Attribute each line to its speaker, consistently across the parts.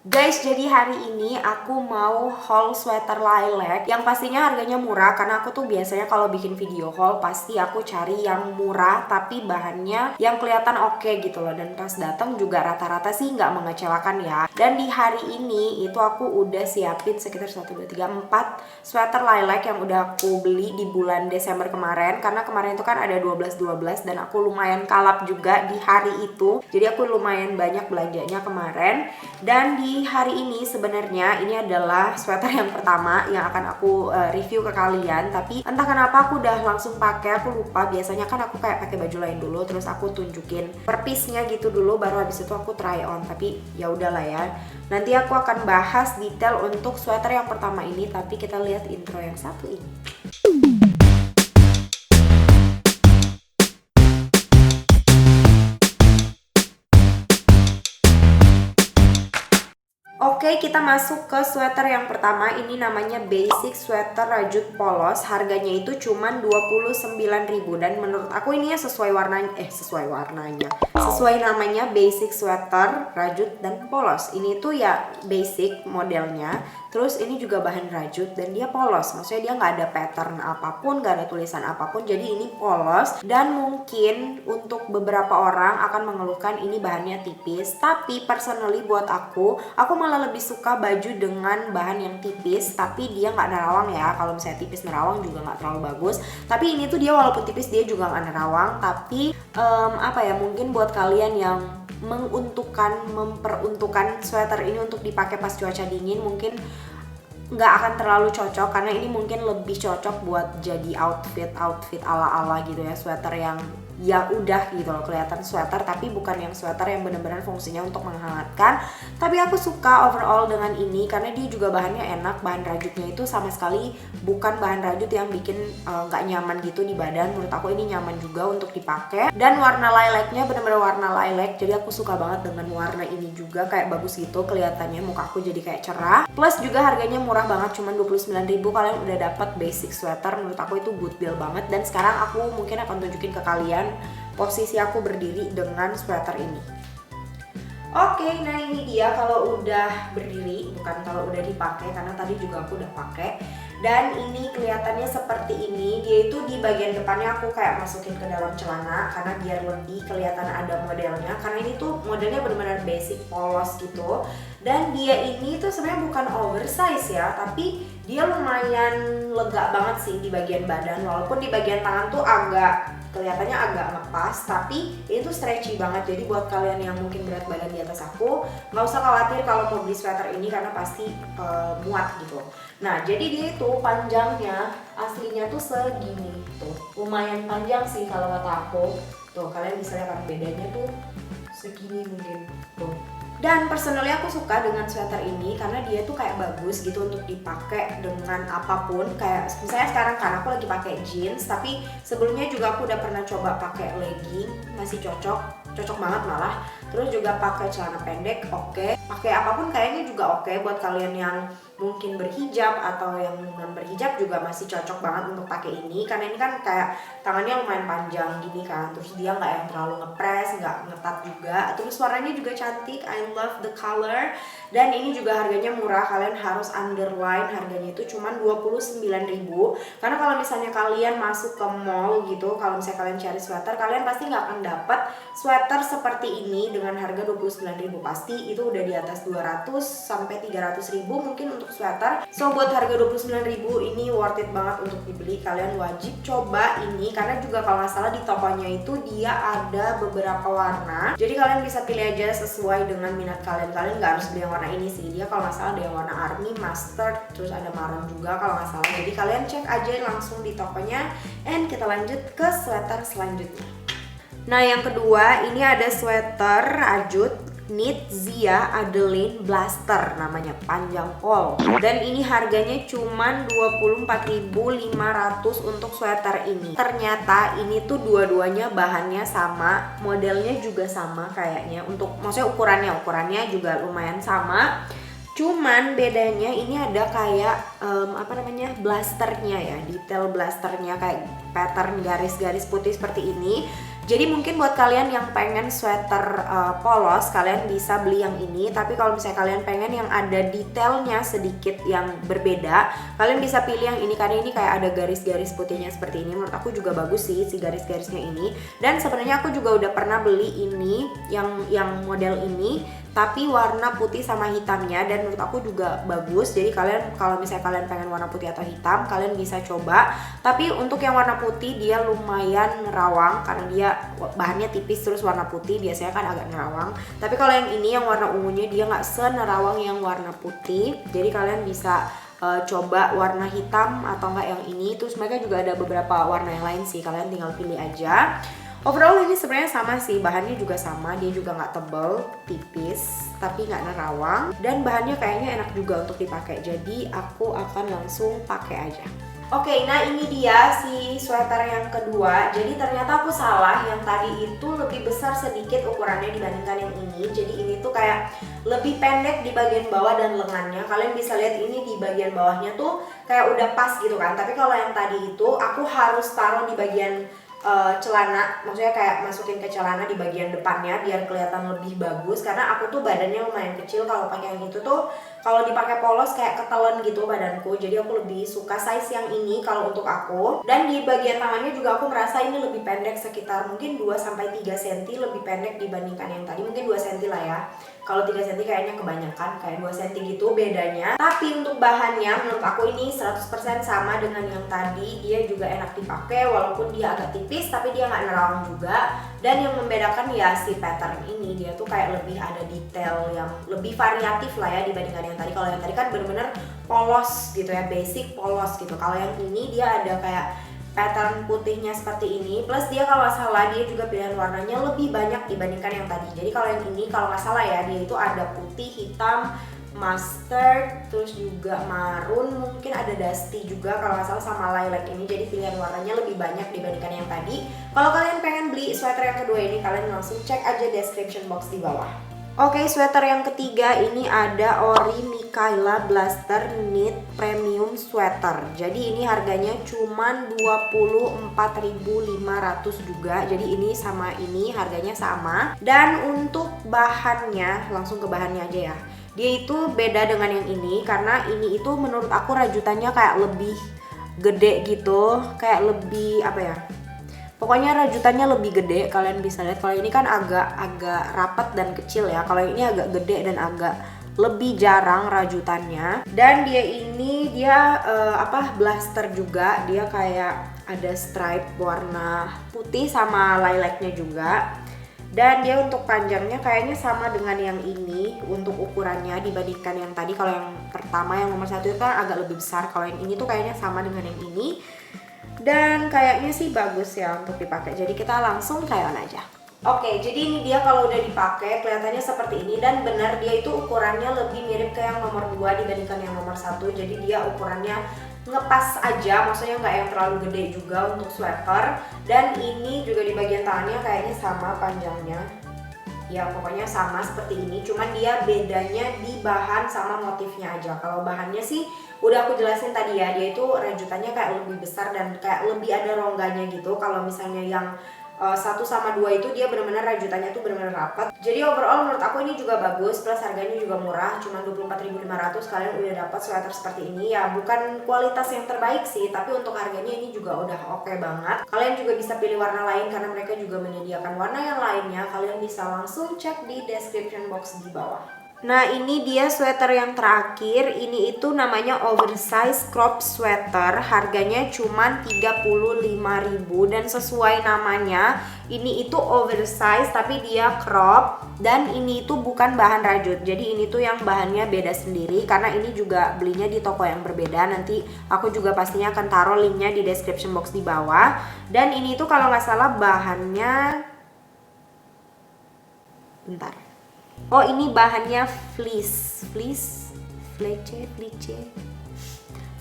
Speaker 1: Guys, jadi hari ini aku mau haul sweater lilac yang pastinya harganya murah karena aku tuh biasanya kalau bikin video haul pasti aku cari yang murah tapi bahannya yang kelihatan oke gitu loh, dan pas datang juga rata-rata sih nggak mengecewakan ya. Dan di hari ini itu aku udah siapin sekitar 1, 2, 3, 4 sweater lilac yang udah aku beli di bulan Desember kemarin, karena kemarin itu kan ada 12-12 dan aku lumayan kalap juga di hari itu, jadi aku lumayan banyak belanjanya kemarin. Dan di hari ini sebenarnya ini adalah sweater yang pertama yang akan aku review ke kalian, tapi entah kenapa aku udah langsung pakai, aku lupa. Biasanya kan aku kayak pakai baju lain dulu terus aku tunjukin per piece-nya gitu dulu, baru habis itu aku try on. Tapi ya udahlah ya, nanti aku akan bahas detail untuk sweater yang pertama ini, tapi kita lihat intro yang satu ini. Oke, kita masuk ke sweater yang pertama. Ini namanya basic sweater rajut polos. Harganya itu cuman 29.000 dan menurut aku ini ya sesuai warnanya. Sesuai namanya, basic sweater rajut dan polos. Ini tuh ya basic modelnya. Terus ini juga bahan rajut dan dia polos. Maksudnya dia nggak ada pattern apapun, nggak ada tulisan apapun. Jadi ini polos, dan mungkin untuk beberapa orang akan mengeluhkan ini bahannya tipis. Tapi personally buat aku malah lebih suka baju dengan bahan yang tipis, tapi dia nggak nerawang ya. Kalau misalnya tipis nerawang juga nggak terlalu bagus. Tapi ini tuh dia walaupun tipis dia juga nggak nerawang. Tapi mungkin buat kalian yang memperuntukkan sweater ini untuk dipakai pas cuaca dingin, mungkin nggak akan terlalu cocok, karena ini mungkin lebih cocok buat jadi outfit ala-ala gitu ya, sweater yang ya udah gitu loh, kelihatan sweater tapi bukan yang sweater yang benar-benar fungsinya untuk menghangatkan. Tapi aku suka overall dengan ini karena dia juga bahannya enak. Bahan rajutnya itu sama sekali bukan bahan rajut yang bikin nggak nyaman gitu di badan. Menurut aku ini nyaman juga untuk dipakai, dan warna lilacnya benar-benar warna lilac, jadi aku suka banget dengan warna ini juga, kayak bagus gitu kelihatannya, muka aku jadi kayak cerah. Plus juga harganya murah banget, cuma 29.000 kalian udah dapat basic sweater. Menurut aku itu good deal banget. Dan sekarang aku mungkin akan tunjukin ke kalian posisi aku berdiri dengan sweater ini. Oke, nah ini dia kalau udah berdiri, bukan kalau udah dipakai, karena tadi juga aku udah pakai. Dan ini kelihatannya seperti ini. Dia itu di bagian depannya aku kayak masukin ke dalam celana karena biar lebih kelihatan ada modelnya. Karena ini tuh modelnya benar-benar basic polos gitu. Dan dia ini tuh sebenarnya bukan oversize ya, tapi dia lumayan lega banget sih di bagian badan. Walaupun di bagian tangan tuh kelihatannya agak ngepas, tapi ini tuh stretchy banget. Jadi buat kalian yang mungkin berat badan di atas aku, nggak usah khawatir kalau mau beli sweater ini karena pasti muat gitu. Nah, jadi dia itu panjangnya aslinya tuh segini tuh, lumayan panjang sih kalau kata aku. Tuh kalian bisa lihat bedanya tuh segini mungkin tuh. Dan personally aku suka dengan sweater ini karena dia tuh kayak bagus gitu untuk dipakai dengan apapun. Kayak misalnya sekarang kan aku lagi pakai jeans, tapi sebelumnya juga aku udah pernah coba pakai legging, masih cocok banget malah. Terus juga pakai celana pendek, oke. Pakai apapun kayaknya juga oke. Buat kalian yang mungkin berhijab atau yang non berhijab juga masih cocok banget untuk pakai ini, karena ini kan kayak tangannya lumayan panjang gini kan. Terus dia nggak yang terlalu ngepres, nggak ngetat juga. Terus warnanya juga cantik, I love the color. Dan ini juga harganya murah, kalian harus underline harganya itu cuma 29.000. Karena kalau misalnya kalian masuk ke mall gitu, kalau misalnya kalian cari sweater, kalian pasti nggak akan dapat sweater seperti ini dengan harga 29.000. Pasti itu udah di atas 200 sampai 300.000 mungkin untuk sweater. So buat harga 29.000 ini worth it banget untuk dibeli. Kalian wajib coba ini, karena juga kalau nggak salah di tokonya itu dia ada beberapa warna, jadi kalian bisa pilih aja sesuai dengan minat kalian. Kalian nggak harus beli yang warna ini sih, dia kalau nggak salah ada yang warna army, mustard, terus ada marron juga kalau nggak salah. Jadi kalian cek aja langsung di tokonya. And kita lanjut ke sweater selanjutnya. Nah yang kedua ini ada sweater rajut knit Zia Adeline Blaster, namanya panjang pol. Dan ini harganya cuman 24.500 untuk sweater ini. Ternyata ini tuh dua-duanya bahannya sama, modelnya juga sama kayaknya. Untuk maksudnya ukurannya juga lumayan sama. Cuman bedanya ini ada kayak blasternya ya, detail blasternya kayak pattern garis-garis putih seperti ini. Jadi mungkin buat kalian yang pengen sweater polos, kalian bisa beli yang ini. Tapi kalau misalnya kalian pengen yang ada detailnya sedikit yang berbeda, kalian bisa pilih yang ini karena ini kayak ada garis-garis putihnya seperti ini. Menurut aku juga bagus sih si garis-garisnya ini. Dan sebenarnya aku juga udah pernah beli ini yang model ini, tapi warna putih sama hitamnya, dan menurut aku juga bagus. Jadi kalian kalau misalnya kalian pengen warna putih atau hitam, kalian bisa coba. Tapi untuk yang warna putih dia lumayan nerawang karena dia bahannya tipis terus warna putih, biasanya kan agak nerawang. Tapi kalau yang ini yang warna ungunya dia nggak senerawang yang warna putih. Jadi kalian bisa coba warna hitam atau enggak yang ini. Terus mereka juga ada beberapa warna yang lain sih, kalian tinggal pilih aja. Overall ini sebenarnya sama sih, bahannya juga sama, dia juga nggak tebel, tipis, tapi nggak nerawang, dan bahannya kayaknya enak juga untuk dipakai. Jadi aku akan langsung pakai aja. Oke, nah ini dia si sweater yang kedua. Jadi ternyata aku salah, yang tadi itu lebih besar sedikit ukurannya dibandingkan yang ini. Jadi ini tuh kayak lebih pendek di bagian bawah dan lengannya. Kalian bisa lihat ini di bagian bawahnya tuh kayak udah pas gitu kan. Tapi kalau yang tadi itu aku harus taruh di bagian celana, maksudnya kayak masukin ke celana di bagian depannya biar kelihatan lebih bagus, karena aku tuh badannya lumayan kecil. Kalau pakai yang itu tuh kalau dipakai polos kayak ketelan gitu badanku, jadi aku lebih suka size yang ini kalau untuk aku. Dan di bagian tangannya juga aku merasa ini lebih pendek, sekitar mungkin 2-3 cm lebih pendek dibandingkan yang tadi, mungkin 2 cm lah ya. Kalau 3 cm kayaknya kebanyakan, kayak 2 cm gitu bedanya. Tapi untuk bahannya menurut aku ini 100% sama dengan yang tadi. Dia juga enak dipakai walaupun dia agak tipis, tapi dia nggak nerawang juga. Dan yang membedakan ya si pattern ini, dia tuh kayak lebih ada detail yang lebih variatif lah ya dibandingkan yang tadi. Kalau yang tadi kan bener-bener polos gitu ya, basic polos gitu. Kalau yang ini dia ada kayak pattern putihnya seperti ini, plus dia kalau nggak salah dia juga pilihan warnanya lebih banyak dibandingkan yang tadi. Jadi kalau yang ini kalau nggak salah ya, dia itu ada putih, hitam, mustard, terus juga maroon, mungkin ada dusty juga kalau nggak salah, sama lilac ini. Jadi pilihan warnanya lebih banyak dibandingkan yang tadi. Kalau kalian pengen beli sweater yang kedua ini, kalian langsung cek aja description box di bawah. Oke, sweater yang ketiga ini ada Ori Mikaela Blaster Knit Premium Sweater. Jadi ini harganya cuman 24.500 juga. Jadi ini sama ini harganya sama. Dan untuk bahannya, langsung ke bahannya aja ya. Dia itu beda dengan yang ini karena ini itu menurut aku rajutannya kayak lebih gede gitu, kayak lebih apa ya? Pokoknya rajutannya lebih gede, kalian bisa lihat. Kalau ini kan agak rapat dan kecil ya. Kalau ini agak gede dan agak lebih jarang rajutannya. Dan dia ini blaster juga. Dia kayak ada stripe warna putih sama lilacnya juga. Dan dia untuk panjangnya kayaknya sama dengan yang ini untuk ukurannya dibandingkan yang tadi. Kalau yang pertama yang nomor 1 itu kan agak lebih besar. Kalau yang ini tuh kayaknya sama dengan yang ini. Dan kayaknya sih bagus ya untuk dipakai. Jadi kita langsung try on aja. Oke, jadi ini dia kalau udah dipakai kelihatannya seperti ini. Dan benar dia itu ukurannya lebih mirip ke yang nomor 2 dibandingkan yang nomor 1. Jadi dia ukurannya ngepas aja, maksudnya nggak yang terlalu gede juga untuk sweater. Dan ini juga di bagian tangannya kayaknya sama panjangnya. Ya pokoknya sama seperti ini, cuman dia bedanya di bahan sama motifnya aja. Kalau bahannya sih udah aku jelasin tadi ya, dia itu rajutannya kayak lebih besar dan kayak lebih ada rongganya gitu. Kalau misalnya yang 1 sama 2 itu dia benar-benar rajutannya tuh benar-benar rapat. Jadi overall menurut aku ini juga bagus, plus harganya juga murah, cuma 24.500 kalian udah dapat sweater seperti ini. Ya bukan kualitas yang terbaik sih, tapi untuk harganya ini juga udah oke banget. Kalian juga bisa pilih warna lain karena mereka juga menyediakan warna yang lainnya. Kalian bisa langsung cek di description box di bawah. Nah ini dia sweater yang terakhir. Ini itu namanya oversize crop sweater. Harganya cuma 35.000 dan sesuai namanya ini itu oversize tapi dia crop. Dan ini itu bukan bahan rajut. Jadi ini tuh yang bahannya beda sendiri karena ini juga belinya di toko yang berbeda. Nanti aku juga pastinya akan taruh linknya di description box di bawah. Dan ini tuh kalau nggak salah bahannya, bentar. Oh ini bahannya fleece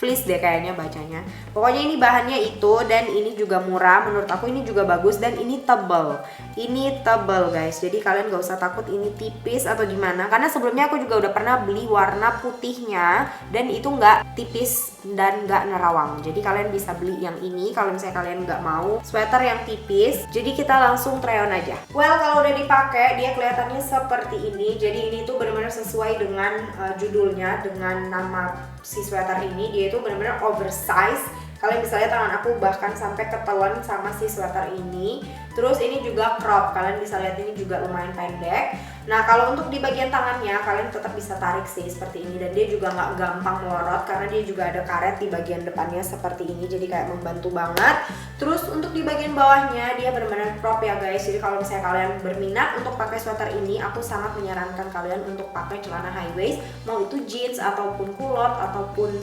Speaker 1: fleece deh kayaknya bacanya. Pokoknya ini bahannya itu, dan ini juga murah, menurut aku ini juga bagus, dan ini tebel. Ini tebel guys, jadi kalian gak usah takut ini tipis atau gimana, karena sebelumnya aku juga udah pernah beli warna putihnya dan itu nggak tipis dan nggak nerawang. Jadi kalian bisa beli yang ini kalau misalnya kalian nggak mau sweater yang tipis. Jadi kita langsung try on aja. Well, kalau udah dipakai dia kelihatannya seperti ini. Jadi ini tuh benar-benar sesuai dengan judulnya, dengan nama si sweater ini. Dia itu benar-benar oversize. Kalian bisa lihat tangan aku bahkan sampai ketelan sama si sweater ini. Terus ini juga crop, kalian bisa lihat ini juga lumayan pendek. Nah kalau untuk di bagian tangannya kalian tetap bisa tarik sih seperti ini, dan dia juga nggak gampang melorot karena dia juga ada karet di bagian depannya seperti ini, jadi kayak membantu banget. Terus untuk di bagian bawahnya dia benar-benar crop ya guys. Jadi kalau misalnya kalian berminat untuk pakai sweater ini, aku sangat menyarankan kalian untuk pakai celana high waist, mau itu jeans ataupun kulot ataupun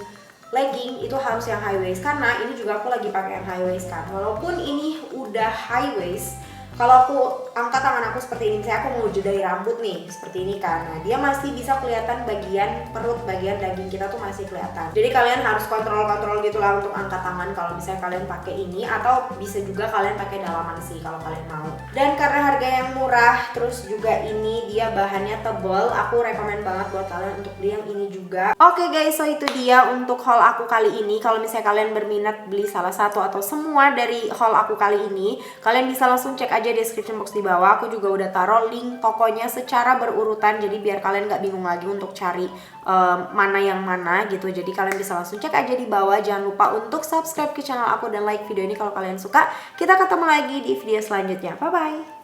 Speaker 1: legging, itu harus yang high waist, karena ini juga aku lagi pakai yang high waist kan. Walaupun ini udah high waist, kalau aku angkat tangan aku seperti ini, misalnya aku mau jodai rambut nih seperti ini kan, nah dia masih bisa kelihatan bagian perut, bagian daging kita tuh masih kelihatan. Jadi kalian harus kontrol gitulah untuk angkat tangan kalau misalnya kalian pakai ini, atau bisa juga kalian pakai dalaman sih kalau kalian mau. Dan karena harga yang murah, terus juga ini dia bahannya tebal, aku rekomen banget buat kalian untuk beli yang ini juga. Oke guys, so itu dia untuk haul aku kali ini. Kalau misalnya kalian berminat beli salah satu atau semua dari haul aku kali ini, kalian bisa langsung cek aja description box di bawah. Aku juga udah taruh link tokonya secara berurutan, jadi biar kalian nggak bingung lagi untuk cari mana yang mana gitu. Jadi kalian bisa langsung cek aja di bawah. Jangan lupa untuk subscribe ke channel aku dan like video ini kalau kalian suka. Kita ketemu lagi di video selanjutnya. Bye bye.